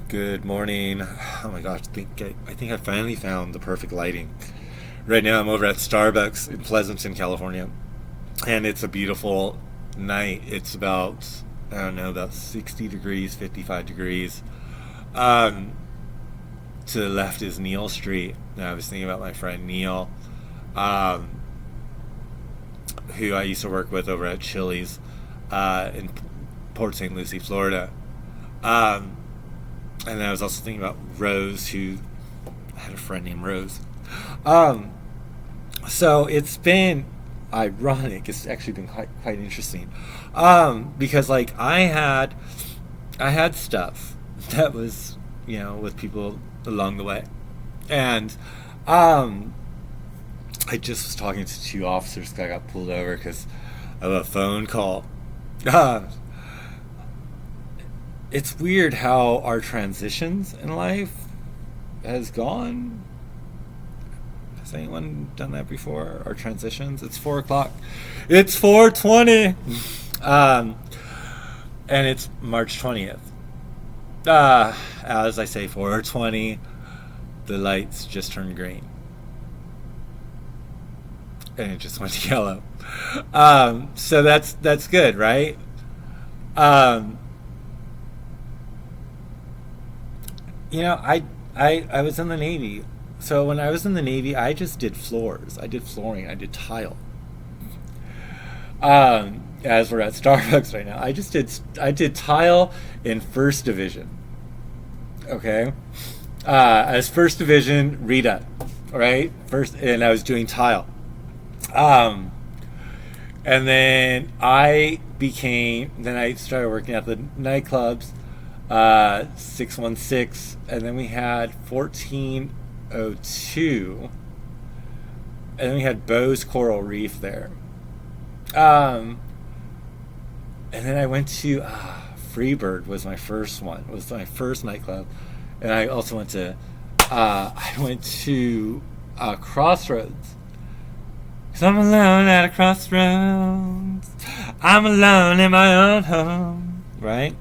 Good morning. Oh my gosh, I think I finally found the perfect lighting. Right now I'm over at Starbucks in Pleasanton, California, and it's a beautiful night. It's about I don't know, about 60 degrees, 55 degrees. Um, to the left is Neil Street. And I was thinking about my friend Neil, um, who I used to work with over at Chili's in Port St. Lucie, Florida. Um, and then I was also thinking about Rose, who I had a friend named Rose. Um, so it's been ironic. It's actually been quite interesting, because like I had stuff that was with people along the way, and um, I just was talking to two officers that got pulled over because of a phone call. Uh, it's weird how our transitions in life has gone. Has anyone done that before? Our transitions. It's 4 o'clock. It's 4:20, um, and it's March 20th. As I say, 4:20. The lights just turned green, and it just went to yellow. So that's good, right? Um, I was in the Navy. So when I was in the Navy, I just did floors. I did flooring. I did tile. As we're at Starbucks right now, I did tile in first division. Okay, as first division Rita, right? First, and I was doing tile. Um, and then I started working at the nightclubs, 616, and then we had 1402, and then we had Bose Coral Reef there. Um, and then I went to Freebird was my first one. Was my first nightclub, and I also went to I went to Crossroads. Cause I'm alone at a crossroads. I'm alone in my own home, right?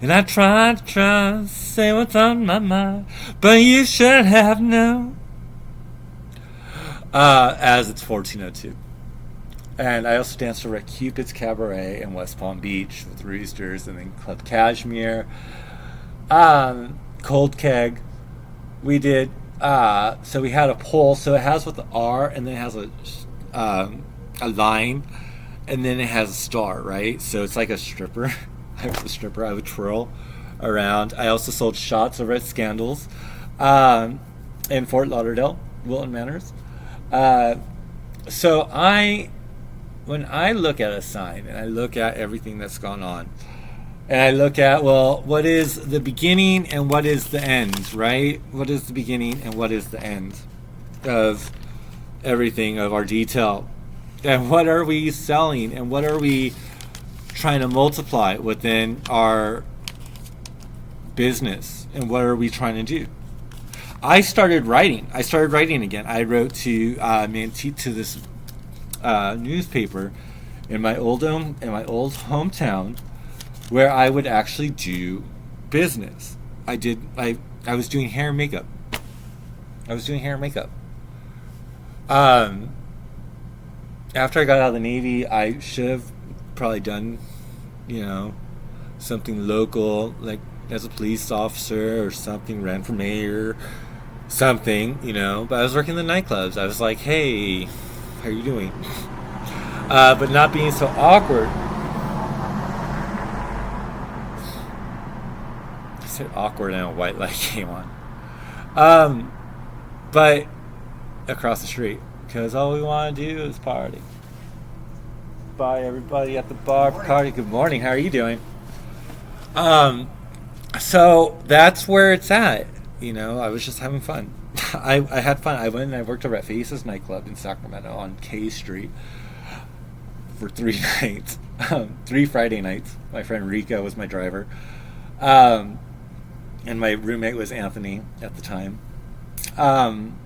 And I try to say what's on my mind, but you should have known. As it's 1402. And I also danced over at Cupid's Cabaret in West Palm Beach with Roosters, and then Club Cashmere, Cold Keg. We did. So we had a pole. So it has with the R, and then it has a line, and then it has a star, right? So it's like a stripper. I was a stripper. I would twirl around. I also sold shots over at Scandals, in Fort Lauderdale, Wilton Manors. Uh, so when I look at a sign and I look at everything that's gone on, and I look at, well, what is the beginning and what is the end, right? What is the beginning and what is the end of everything, of our detail? And what are we selling and what are we trying to multiply within our business, and what are we trying to do? I started writing. I started writing again. I wrote to to this newspaper in my old hometown, where I would actually do business. I was doing hair and makeup. I was doing hair and makeup. Um, After I got out of the Navy, I should have probably done, you know, something local, like as a police officer or something, ran for mayor, something. But I was working in the nightclubs. I was like, hey, how are you doing? But not being so awkward. I said awkward and a white light came on. Um, but across the street, because all we want to do is party. Bye, everybody at the bar. Party. Good morning. How are you doing? Um, so that's where it's at. I was just having fun. I had fun. I went and I worked over at Faces nightclub in Sacramento on K Street for 3 nights, 3 Friday nights. My friend Rico was my driver, um, and my roommate was Anthony at the time, um,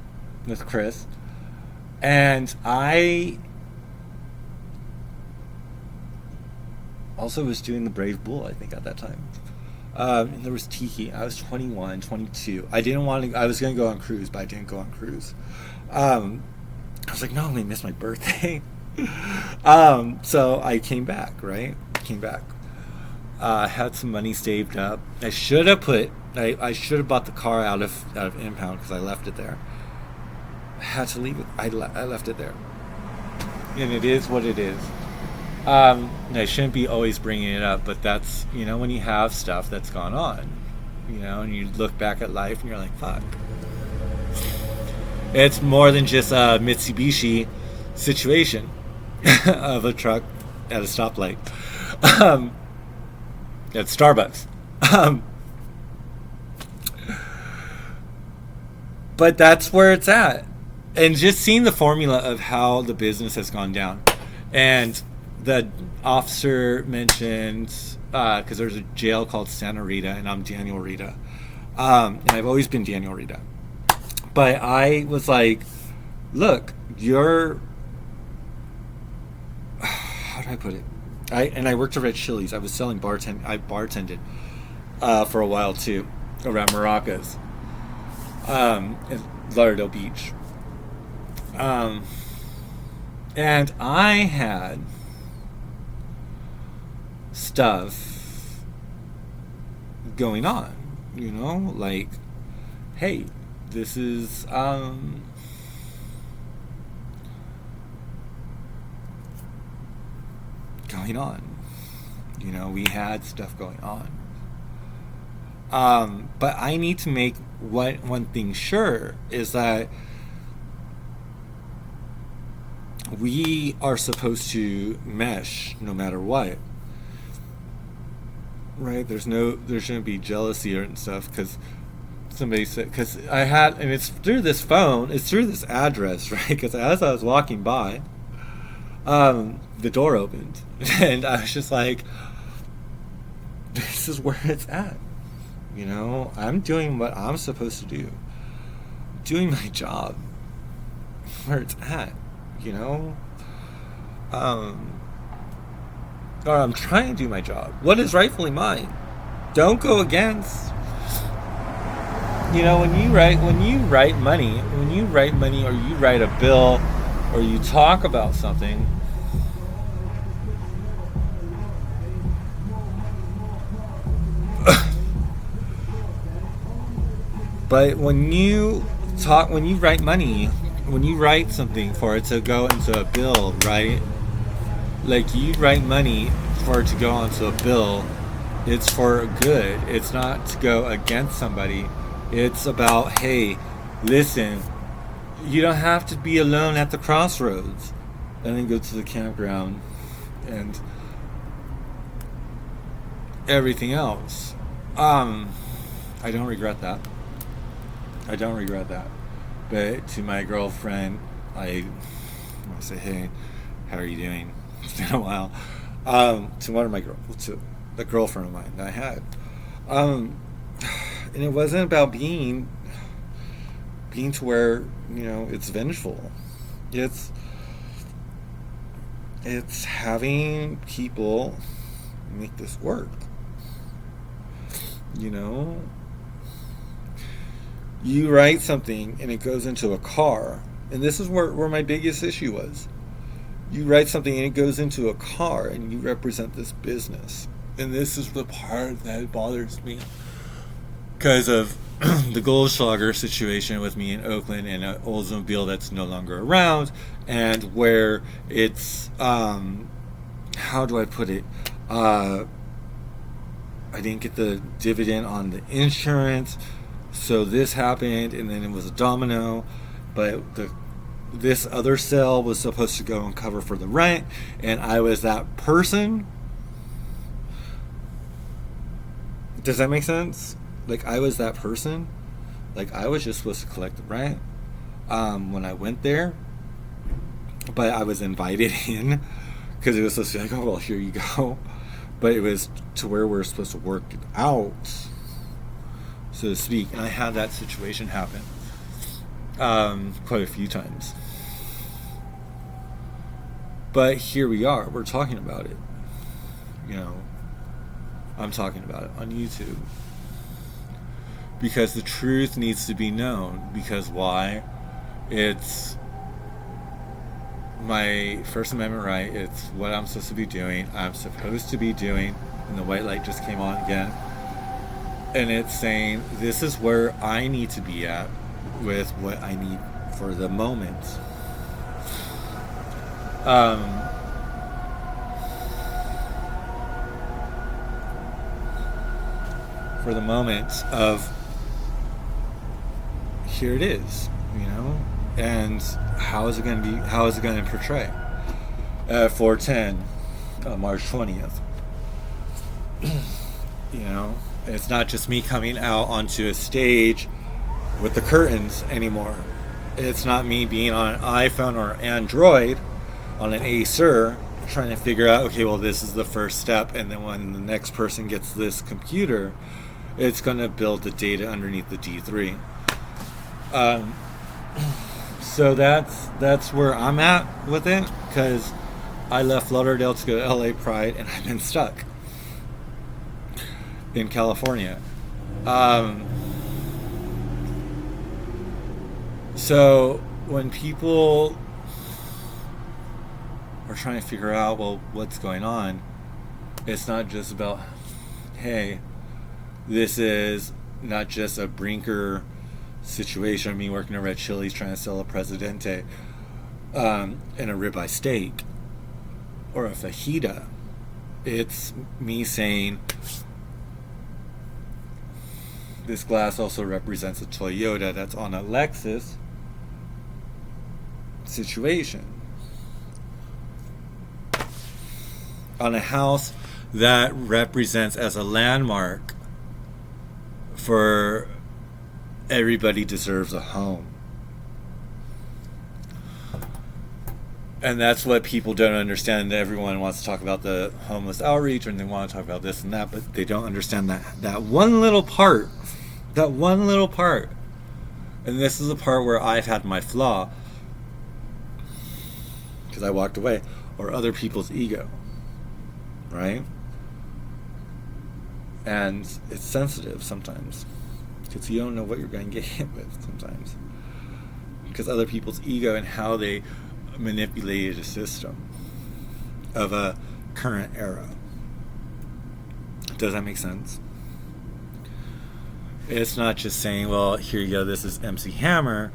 with Chris. And I also was doing the Brave Bull, I think, at that time. And there was Tiki. I was 21, 22. I didn't want to. I was going to go on cruise, but I didn't go on cruise. I was like, no, I'm going to miss my birthday. So I came back, right? Came back. Had some money saved up. I should have I should have bought the car out of impound because I left it there. I had to leave it. I left it there, and it is what it is. I shouldn't be always bringing it up, but that's, when you have stuff that's gone on, and you look back at life and you're like, fuck. It's more than just a Mitsubishi situation of a truck at a stoplight. At Starbucks. But that's where it's at. And just seeing the formula of how the business has gone down. And the officer mentioned, because there's a jail called Santa Rita, and I'm Daniel Rita. And I've always been Daniel Rita. But I was like, look, how do I put it? I worked over at Chili's. I was selling I bartended for a while too, around Maracas, in Lauderdale Beach. And I had stuff going on, like, hey, this is going on. We had stuff going on. But I need to make one thing sure is that we are supposed to mesh no matter what. Right? There shouldn't be jealousy and stuff because somebody said, because and it's through this phone, it's through this address, right? Because as I was walking by, the door opened and I was just like, this is where it's at. I'm doing what I'm supposed to do, doing my job where it's at, or I'm trying to do my job, what is rightfully mine. Don't go against. When you write money, or you write a bill, or you talk about something, but when you write money, when you write something for it to go into a bill, right? Like, you write money for it to go onto a bill, it's for good. It's not to go against somebody. It's about, hey, listen, you don't have to be alone at the crossroads. And then go to the campground and everything else. I don't regret that. But to my girlfriend, I say, hey, how are you doing? It's been a while. To one of my to a girlfriend of mine that I had. And it wasn't about being to where, it's vengeful. It's having people make this work. You write something and it goes into a car. And this is where my biggest issue was. You write something and it goes into a car and you represent this business. And this is the part that bothers me. Because of the Goldschlager situation with me in Oakland and an Oldsmobile that's no longer around. And where it's, how do I put it? I didn't get the dividend on the insurance. So this happened, and then it was a domino, but this other sale was supposed to go and cover for the rent, and I was that person. Does that make sense? Like, I was that person. Like, I was just supposed to collect the rent when I went there, but I was invited in because it was supposed to be like, oh, well, here you go. But it was to where we're supposed to work it out, so to speak. And I had that situation happen quite a few times. But here we are. We're talking about it. I'm talking about it on YouTube. Because the truth needs to be known. Because why? It's my First Amendment right. It's what I'm supposed to be doing. I'm supposed to be doing. And the white light just came on again. And it's saying, this is where I need to be at with what I need for the moment. For the moment of, here it is, you know, and how is it going to be? How is it going to portray? 410, March 20th. You know, it's not just me coming out onto a stage with the curtains anymore. It's not me being on an iPhone or Android, on an Acer, trying to figure out, okay, well, this is the first step, and then when the next person gets this computer, it's going to build the data underneath the D3. So that's where I'm at with it, because I left Lauderdale to go to LA Pride, and I've been stuck in California. So when people are trying to figure out, well, what's going on, it's not just about, hey, this is not just a Brinker situation, me working at Red Chili's trying to sell a Presidente and a ribeye steak or a fajita. It's me saying, this glass also represents a Toyota that's on a Lexus situation. On a house that represents as a landmark for everybody deserves a home. And that's what people don't understand. Everyone wants to talk about the homeless outreach and they want to talk about this and that, but they don't understand that one little part. That one little part. And this is the part where I've had my flaw, because I walked away, or other people's ego. Right? And it's sensitive sometimes, because you don't know what you're going to get hit with sometimes, because other people's ego and how they manipulated a system of a current era. Does that make sense? It's not just saying, well, here you go, this is MC Hammer.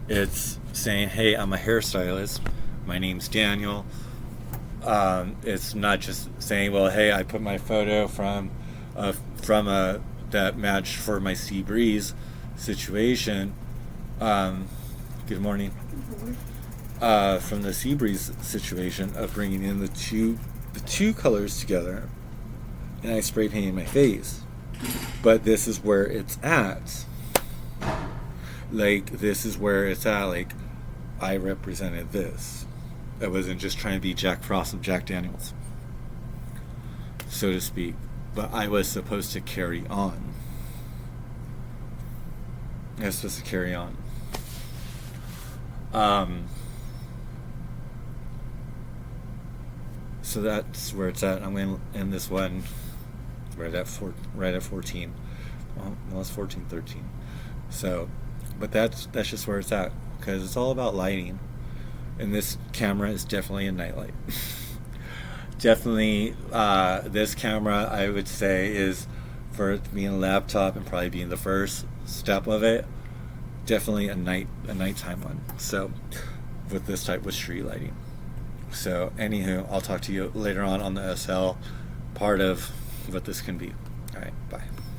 It's saying, hey, I'm a hairstylist, my name's Daniel. It's not just saying, well, hey, I put my photo from that matched for my Sea Breeze situation. Good morning. From the Sea Breeze situation of bringing in the two colors together, and I spray painted my face. But this is where it's at. Like, this is where it's at. Like, I represented this. I wasn't just trying to be Jack Frost of Jack Daniels, so to speak. But I was supposed to carry on. I was supposed to carry on. So that's where it's at. I'm going to end this one right at 14. Well, it's 14:13. So, but that's just where it's at, because it's all about lighting. And this camera is definitely a nightlight. Definitely, this camera, I would say, is, for it being a laptop and probably being the first step of it, definitely a nighttime one. So, with this type of street lighting. So, anywho, I'll talk to you later on the SL part of what this can be. All right, bye.